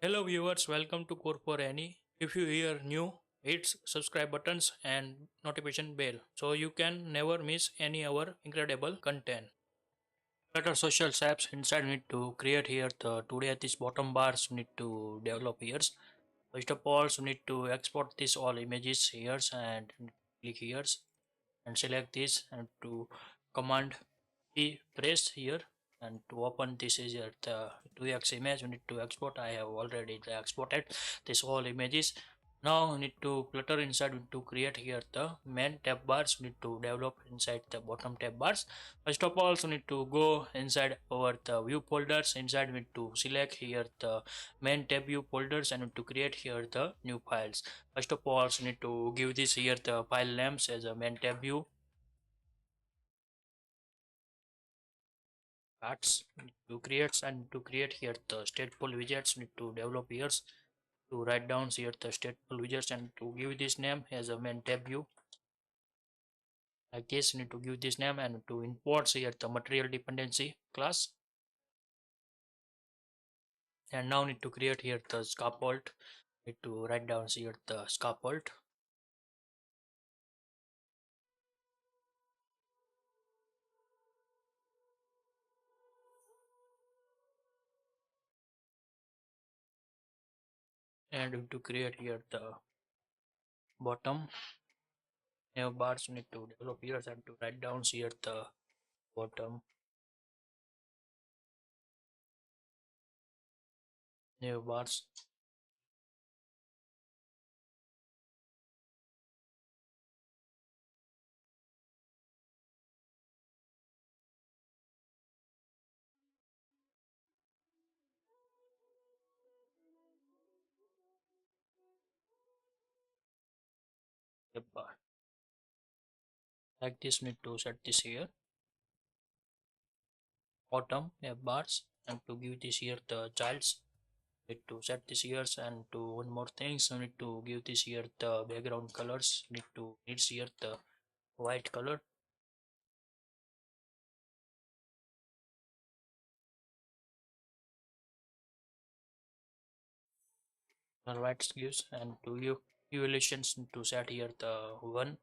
Hello viewers, welcome to Core for Any. If you hear new, hit subscribe buttons and notification bell so you can never miss any our incredible content. Flutter social apps inside need to create here the today this bottom bars need to develop here. First of all, so need to export this all images here and click here and select this and to command P press here and to open this is the 2x image you need to export. I have already exported this all images. Now you need to clutter inside to create here the main tab bars. You need to develop inside the bottom tab bars. First of all, so need to go inside over the view folders. Inside we need to select here the main tab view folders and to create here the new files. First of all, so need to give this here the file names as a main tab view cards to create here the stateful widgets need to develop here to write down here the stateful widgets and to give this name as a main tab view like this need to give this name and to import here the material dependency class and now need to create here the scaffold need to write down here the scaffold and to create here the bottom nav bars need to develop here and to write down here the bottom nav bars bar like this need to set this here bottom bars and to give this here the childs need to set this here and to one more thing so need to give this here the background colors needs here the white color or white gives and to give evaluations to set here the one.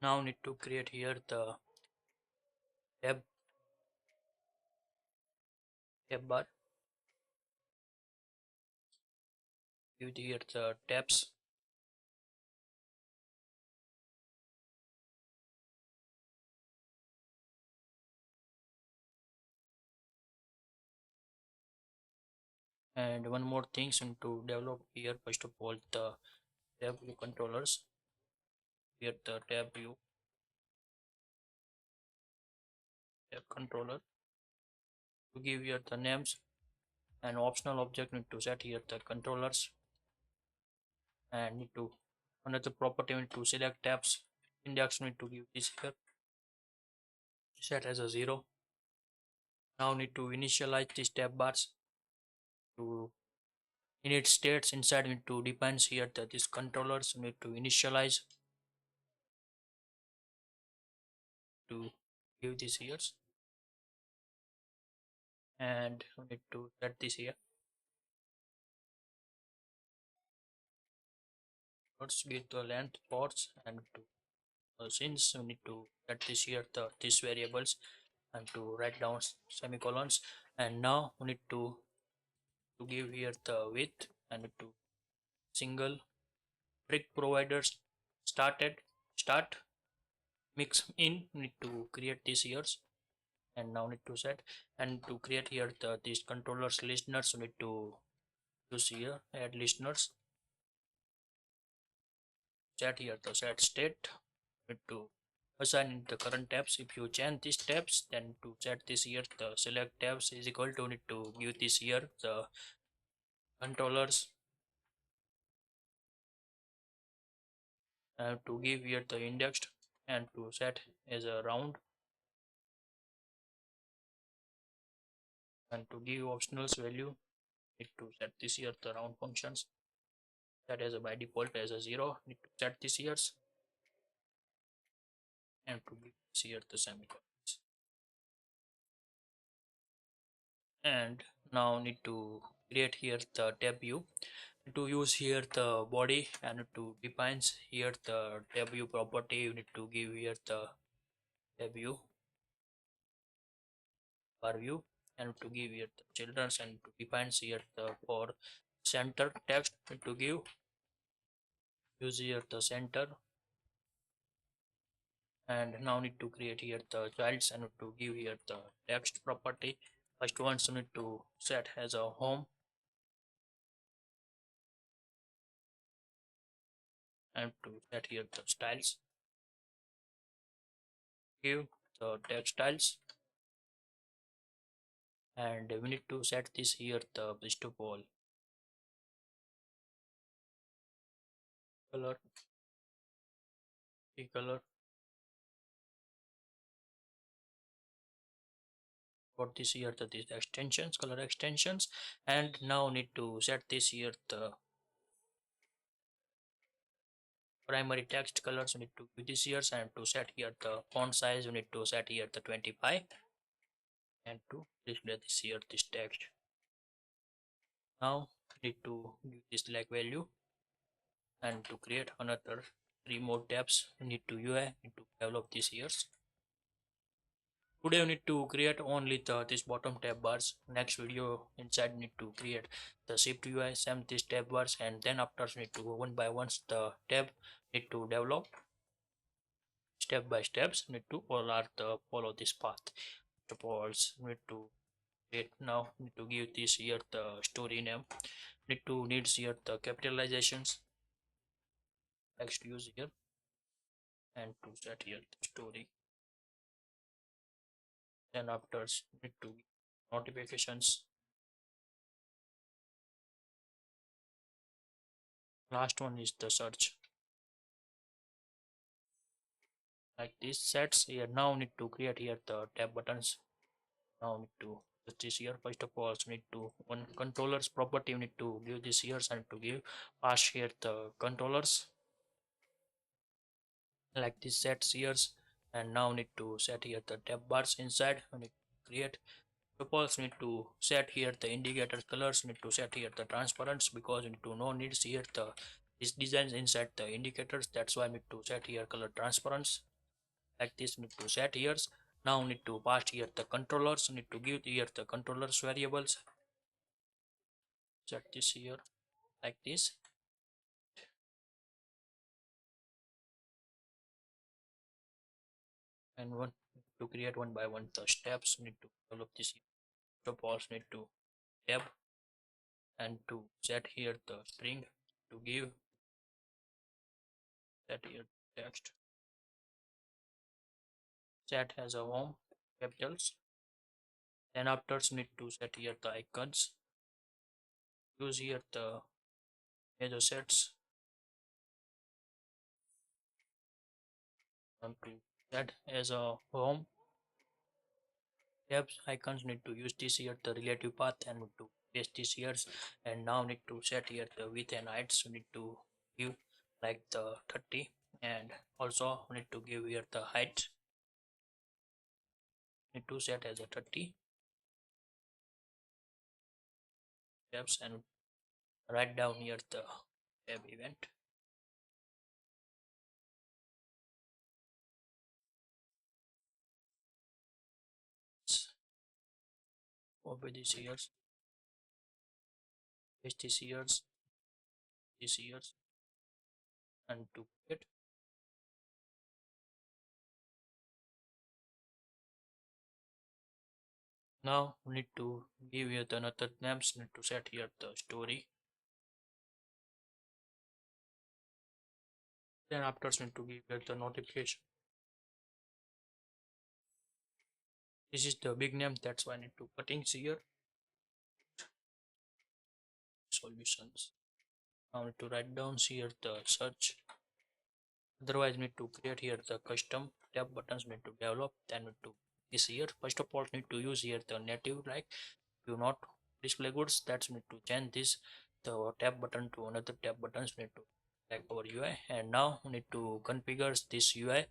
Now need to create here the tab bar give here the tabs and one more thing so to develop here first of all the tab view controllers here the tab controller to give here the names and optional object need to set here the controllers and need to another property need to select tabs index need to give this here set as a 0. Now need to initialize these tab bars to init states inside need to defines here that these controllers need to initialize to give this here and need to set this here. Let's get the length ports and to since we need to set this here the these variables and to write down semicolons and now we need to give here the width and to single brick providers started start mix in need to create these years and now need to set and to create here the these controllers listeners need to use here add listeners set here the set state need to assign the current tabs. If you change these tabs then to set this here the select tabs is equal to need to give this here the controllers to give here the indexed and to set as a round and to give optionals value need to set this here the round functions that as a by default as a 0 need to set this years and to give this here the semicolons and now need to create here the tab view. To use here the body and to defines here the tab view property, you need to give here the tab view bar view and to give here the children's and to defines here the for center text to give use here the center. And now need to create here the childs and to give here the text property. First one so need to set as a home and to set here the styles, give the text styles, and we need to set this here the best of all color, color for this here the these extensions, color extensions. And now need to set this here the primary text colors. We need to do this here and to set here the font size we need to set here the 25 and to display this here this text. Now need to give this like value and to create another 3 more tabs we need to UI need to develop this years. Today we need to create only this bottom tab bars. Next video inside need to create the shift UI, same these tab bars, and then after we need to go one by one the tab need to develop step by steps. Need to follow this path. Suppose need to create now need to give this here the story name. Need to needs here the capitalizations. Text use here and to set here the story. Then after need to notifications. Last one is the search. Like this sets here. Now need to create here the tab buttons. Now need to put this here. First of all, need to one controllers property. We need to give this here and to give pass here the controllers. Like this sets here. And now need to set here the tab bars inside. We need to create. Suppose need to set here the indicator colors. Need to set here the transparency because we need to know needs here the this designs inside the indicators. That's why I need to set here color transparency. Like this need to set here. Now need to pass here the controllers. Need to give here the controllers variables. Set this here like this. And one to create one by one the steps. Need to develop this. Suppose need to tab and to set here the string to give set here text. Set as a home capitals. Then after need to set here the icons. Use here the major sets and to set as a home tabs icons. Need to use this here the relative path and need to paste this here. And now need to set here the width and height. So need to give like the 30 and also need to give here the height. Need to set as a 30 tabs and write down here the tab event. Copy this here, paste this here, and to it. Now we need to give here the another names. Need to set here the story. Then after need to give here the notification. This is the big name, that's why I need to cuttings here. Solutions. Now I need to write down here the search. Otherwise need to create here the custom tab buttons need to develop. Then need to this here. First of all need to use here the native like do not display goods. That's need to change this the tab button to another tab buttons need to like our UI. And now we need to configure this UI.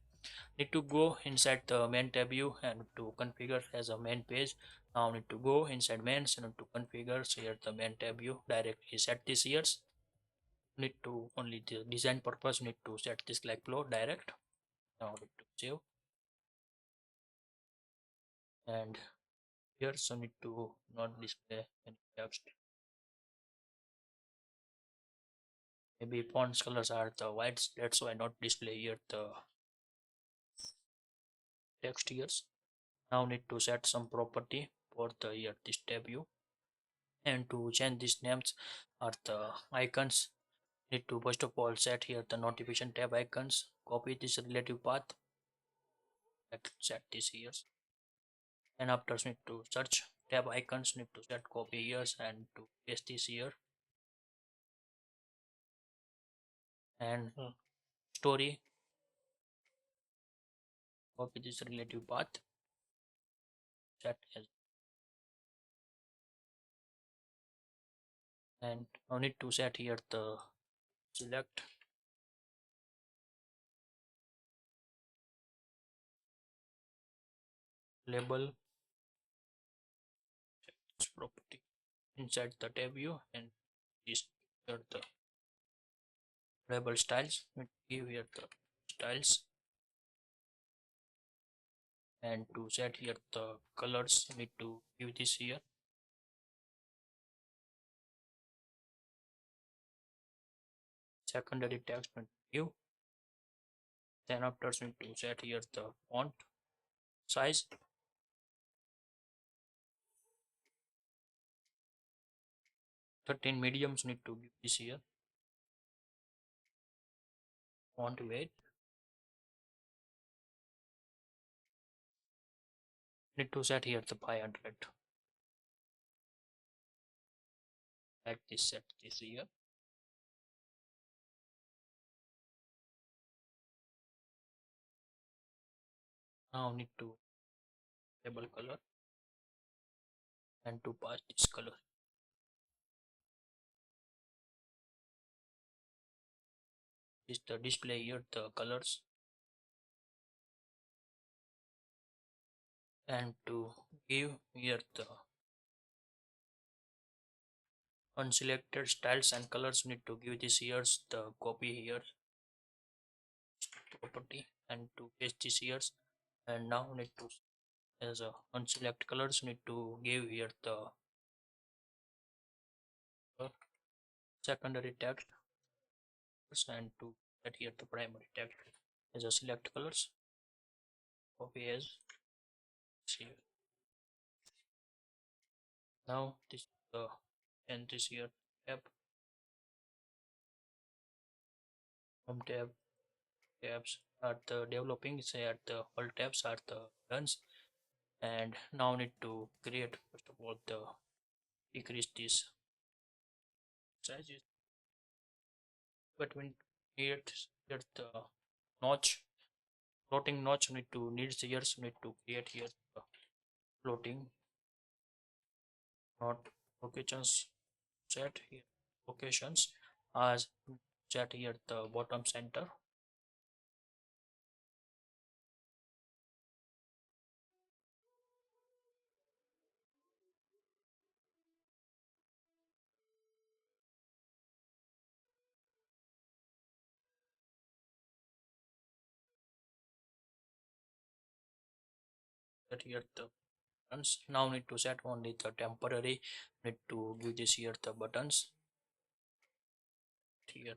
Need to go inside the main tab view and to configure as a main page. Now need to go inside mains and to configure here the main tab view directly set this years. Need to only the design purpose need to set this like flow direct. Now need to save, and here so need to not display any text. Maybe fonts colors are the whites, that's why not display here the text here. Now need to set some property for the here this tab view, and to change these names are the icons. Need to first of all set here the notification tab icons, copy this relative path, set this here, and after need to search tab icons, need to set copy here and to paste this here, and story, copy this relative path, set as, and now need to set here the select label property inside the tab view, and this here the label styles, give here the styles, and to set here the colors need to give this here, secondary text view, then after need to set here the font size, 13 mediums need to give this here, font weight need to set here the 500, like this, set this here, now need to label color and to pass this color, is the display here the colors, and to give here the unselected styles and colors need to give this here the copy here property and to paste this here, and now need to as a unselect colors need to give here the secondary text, and to set here the primary text as a select colors, copy as here. Now this and this here tab, home tabs are the developing, say at the all tabs are the runs, and now need to create first of all the decrease this sizes, but when create here the notch, floating notch need to needs here, so need to create here the floating not locations, set here locations as set here the bottom center, set here the buttons. Now need to set only the temporary, need to give this here the buttons here,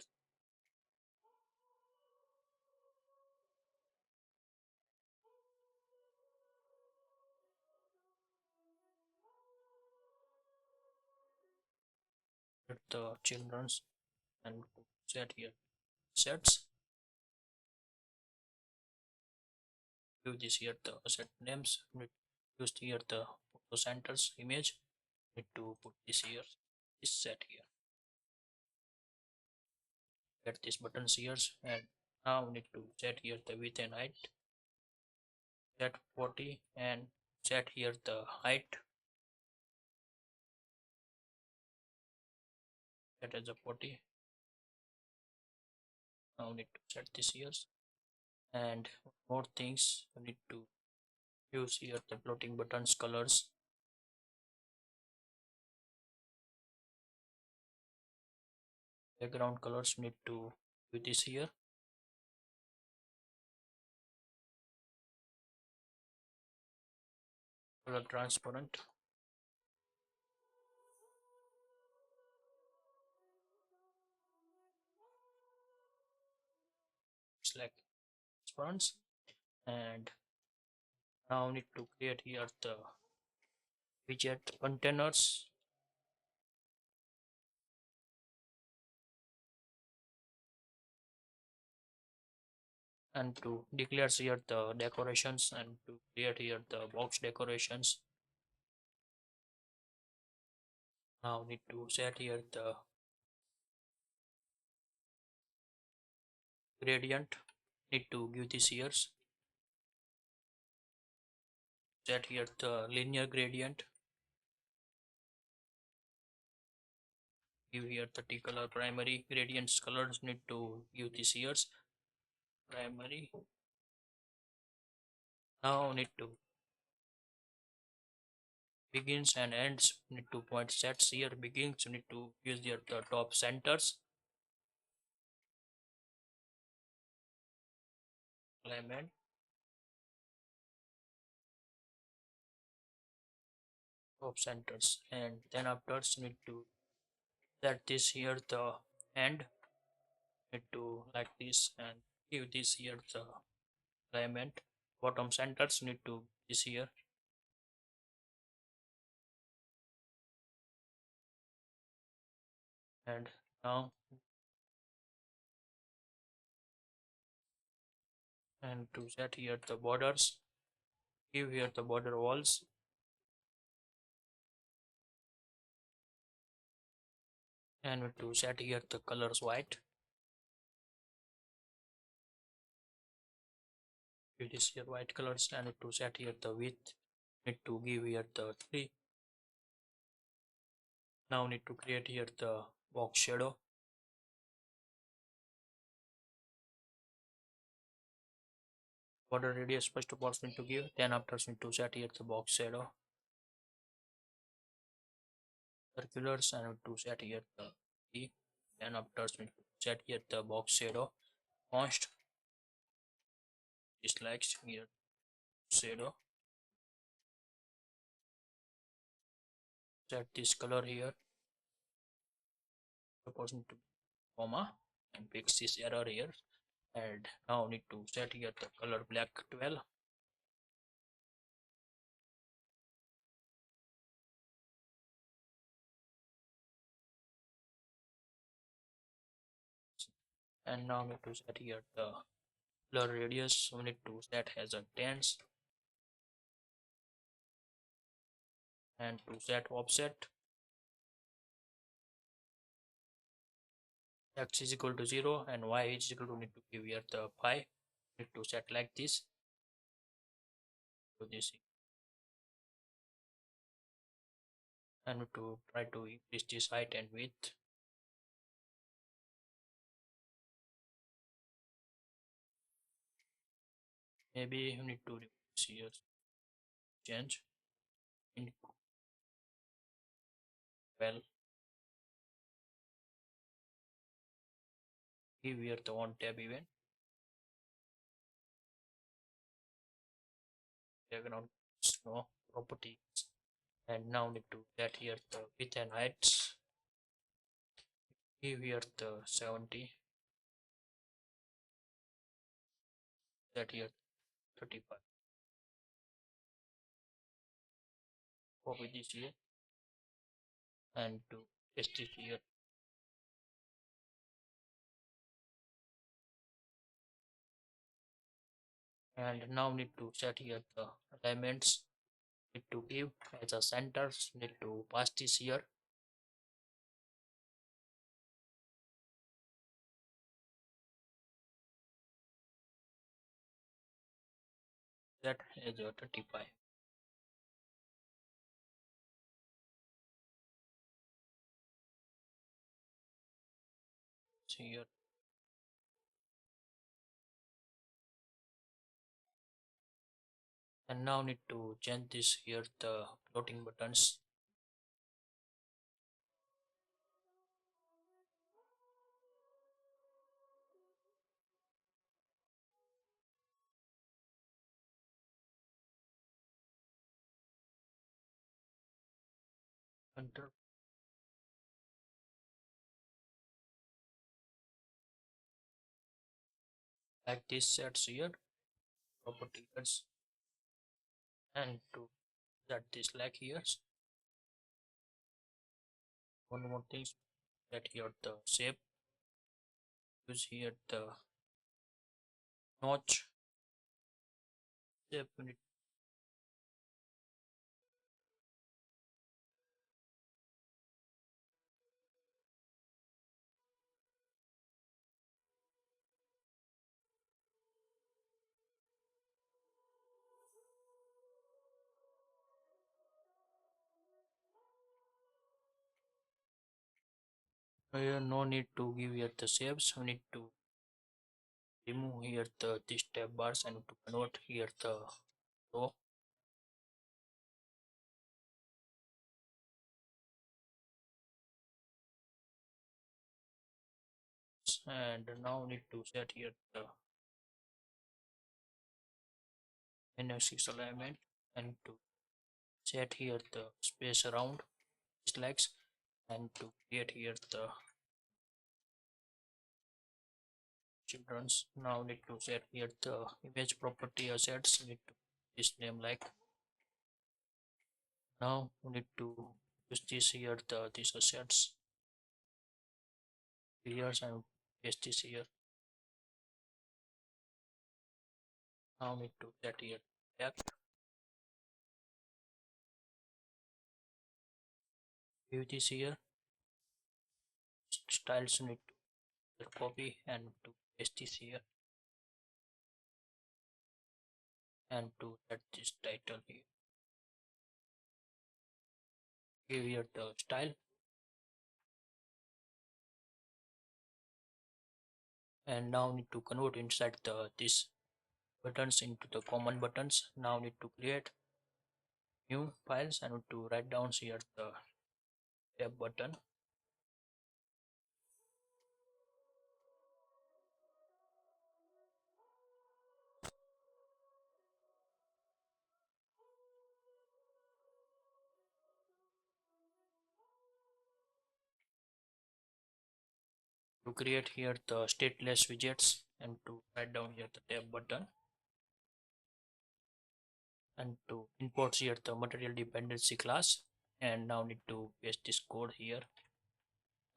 the children's, and set here sets, give this here the set names, need to use here the photo centers image, need to put this here, this set here, get this buttons here, and now need to set here the width and height, set 40 and set here the height, set as a 40, now need to set this here, and more things you need to use here, the floating buttons colors, background colors, need to do this here. Color transparent, select transparent. And now need to create here the widget containers, and to declare here the decorations, and to create here the box decorations. Now need to set here the gradient, need to give this here, set here the linear gradient, give here 30 color primary gradients colors, need to give this here primary. Now need to begins and ends, need to point sets here, begins need to use here the top centers, alignment, top centers, and then after need to set this here the end, need to like this, and give this here the alignment, bottom centers need to this here, and now and to set here the borders, give here the border walls, and to set here the colors white, it is here white colors, and to set here the width, need to give here the 3. Now need to create here the box shadow, border radius first of all need to give, then after need to set here the box shadow, circulars, and to set here the key, then after need to set here the box shadow, const dislikes here shadow, set this color here, proportion to comma, and fix this error here, and now need to set here the color black 12, and now need to set here the blur radius, we need to set as a tens, and to set offset, x is equal to 0 and y is equal to, need to give here the 5, need to set like this, so this, and to try to increase this height and width, maybe you need to see here change in well, give here the on tab event, background snow properties, and now need to set here the width and heights, give here the 70, set here 35, copy this here, and to paste this here, and now need to set here the alignments, need to give as a centers, need to pass this here, set as a 35, so here And now need to change this here the floating buttons. Enter. Like this sets here properties, and to set this like here. One more thing, set here the shape, use here the notch shape unit. Here no need to give here the shapes, we need to remove here the this tab bars and to convert here the row. And now need to set here the n6 alignment and to set here the space around these legs and to create here the children's. Now need to set here the image property assets, need to this name like. Now we need to use this here the these assets here and paste this here. Now need to set here text, view this here, styles need to copy and to paste this here and to set this title here. Give here the style and now need to convert inside the this buttons into the common buttons. Now need to create new files and need to write down here the tab button. To create here the stateless widgets and to write down here the tab button and to import here the material dependency class. And now need to paste this code here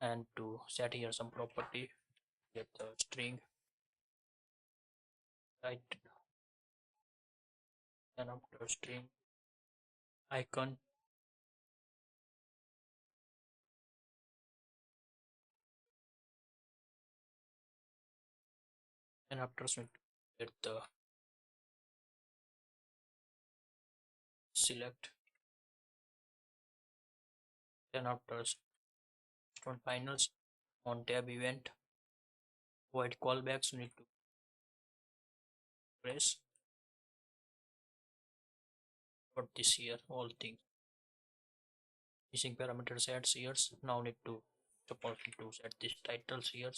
and to set here some property, get the string right, and after string icon, and after get the select, then after on finals on tab event void callbacks, you need to press for this here all things missing parameter sets here. Now need to suppose to set this titles here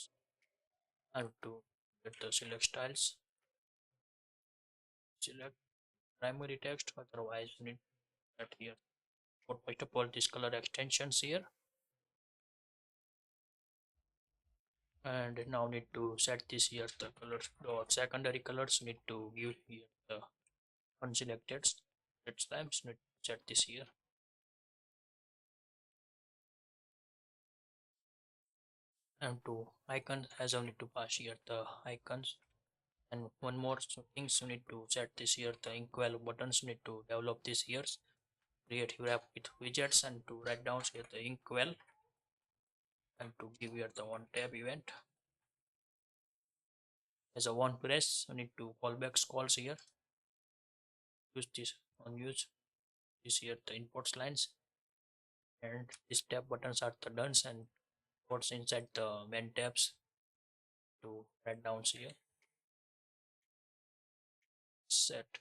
and to get the select styles, select primary text, otherwise you need that here. But first of all this color extensions here, and now need to set this here the colors, the secondary colors need to give here the unselected times, need to set this here. And to icons as I need to pass here the icons. And one more things, you need to set this here the inkwell buttons, you need to develop this here, create your app with widgets and to write down here the inkwell and to give here the one tab event as a one press. You need to callbacks calls here, use this on use this here the imports lines, and these tab buttons are the done and what's inside the main tabs to write down here set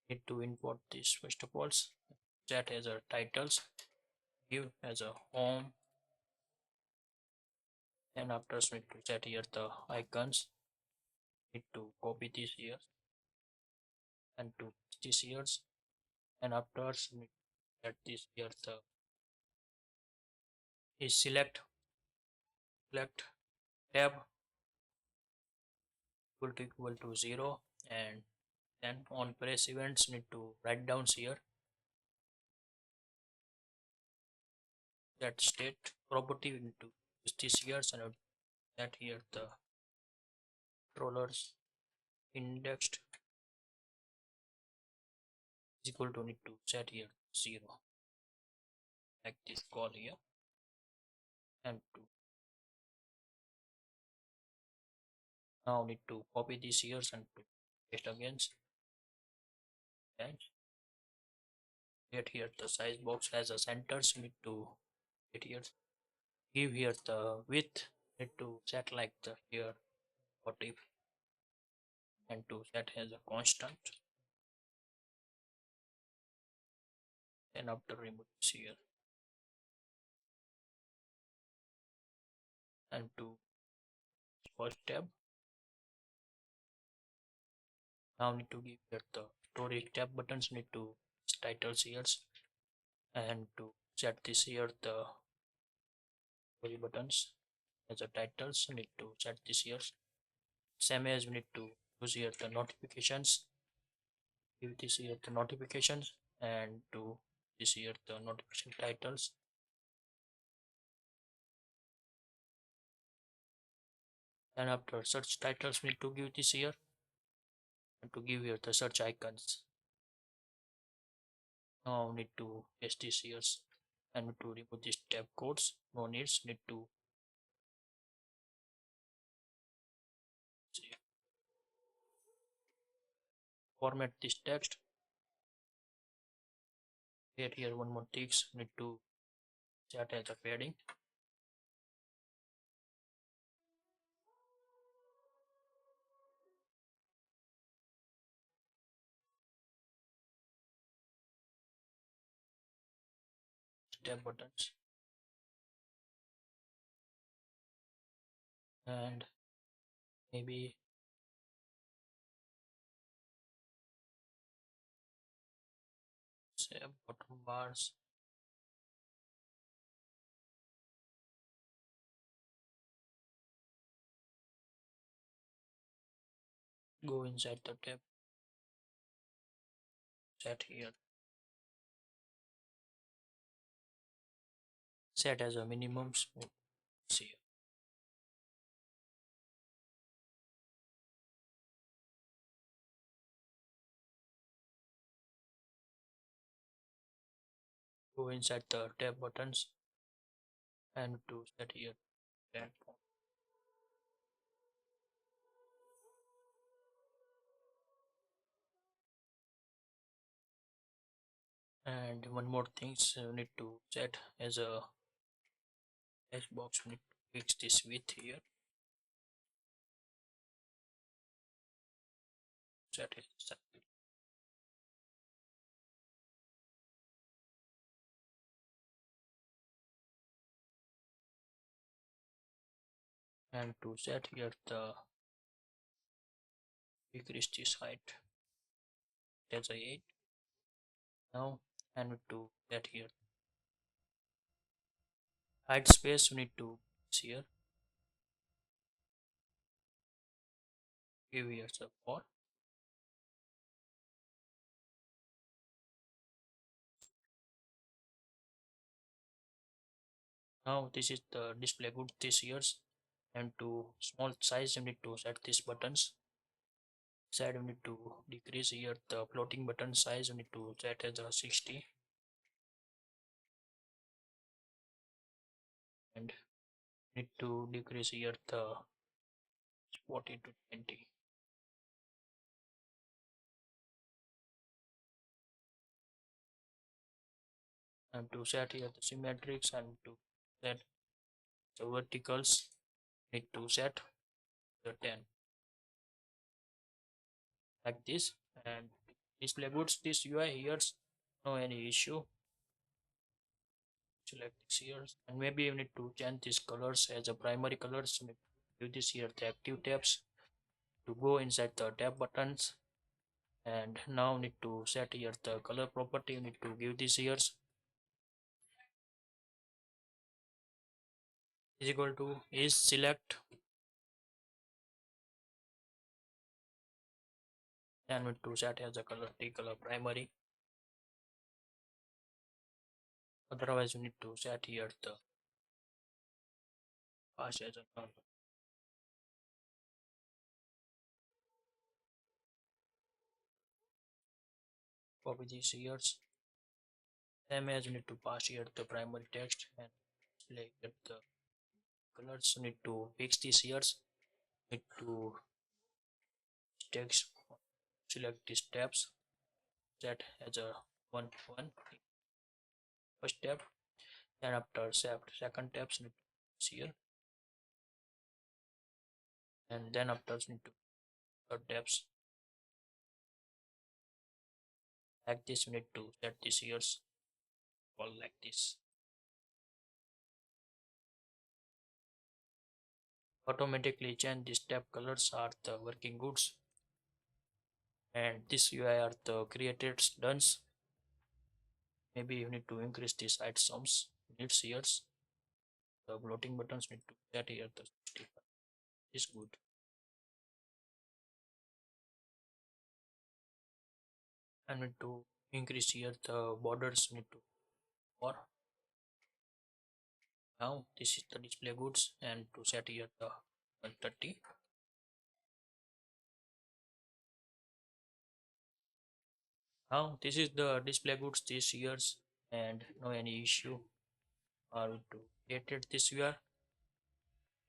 Need to import this first of all. Set as a titles, give as a home, and after need to set here the icons. Need to copy this here and to this here, and after need to set this here the is select tab equal to 0, and then on press events need to write down here that state property into this here, and that here the controllers indexed is equal to need to set here 0 like this call here, and to now need to copy this here and to paste again, and get here the size box as a centers. Need to get here, give here the width, need to set like the here 40, and to set as a constant, and after remove this here, and to first tab now need to give here the storage tab buttons. Need to titles here, and to set this here the query buttons as a titles. Need to set this here same as we need to use here the notifications, give this here the notifications, and to this here the notification titles, and after search titles we need to give this here, and to give here the search icons. Now need to paste this here, and to remove this tab codes, no needs. Need to format this text, create here one more text. Need to set as a padding, tab buttons, and maybe say bottom bars, go inside the tab, set here, set as a minimum, see, go inside the tab buttons, and to set here platform. And one more things need to set as a text box. We need to fix this width here, set it, and to set here the decrease this height as a 8 now, and to set here height space. We need to here give here support. Now this is the display good this years, and to small size you need to set these buttons. Side you need to decrease here the floating button size. You need to set as a 60, and need to decrease here the 40 to 20, and to set here the symmetrics, and to set the verticals need to set the 10 like this, and display goods. This UI here's no any issue. Select this here, and maybe you need to change these colors as a primary colors. Give this here the active tabs to go inside the tab buttons, and now need to set here the color property. You need to give this here is equal to is select, and need to set as a color t color primary. Otherwise you need to set here the pass as a color. Copy these here. Same as you need to pass here the primary text and display here the colors. You need to fix these here. Need to text, select these tabs, set as a one first tab, then after second tabs need to here, and then after need to third tabs like this. We need to set this here all like this. Automatically change these tab colors are the working goods, and this UI are the created done. Maybe you need to increase these items needs here. The floating buttons need to set here the 65 is good. And need to increase here the borders need to or now this is the display goods, and to set here the 130. Now this is the display goods this years, and no any issue or to created this UI.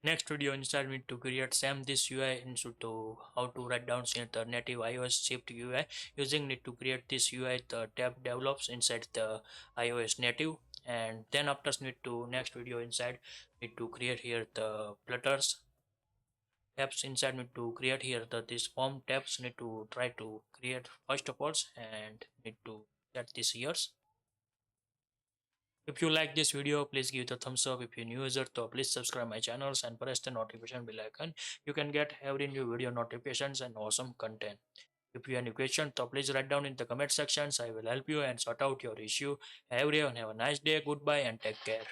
Next video inside need to create same this UI into to how to write down in the native iOS shift UI using need to create this UI the tab develops inside the iOS native, and then after need to next video inside need to create here the flutters tabs inside need to create here the this form tabs need to try to create first of all, and need to set this here. If you like this video, please give the thumbs up. If you're new user, so please subscribe my channels and press the notification bell icon. You can get every new video notifications and awesome content. If you have any questions, so please write down in the comment sections. I will help you and sort out your issue. Everyone have a nice day. Goodbye and take care.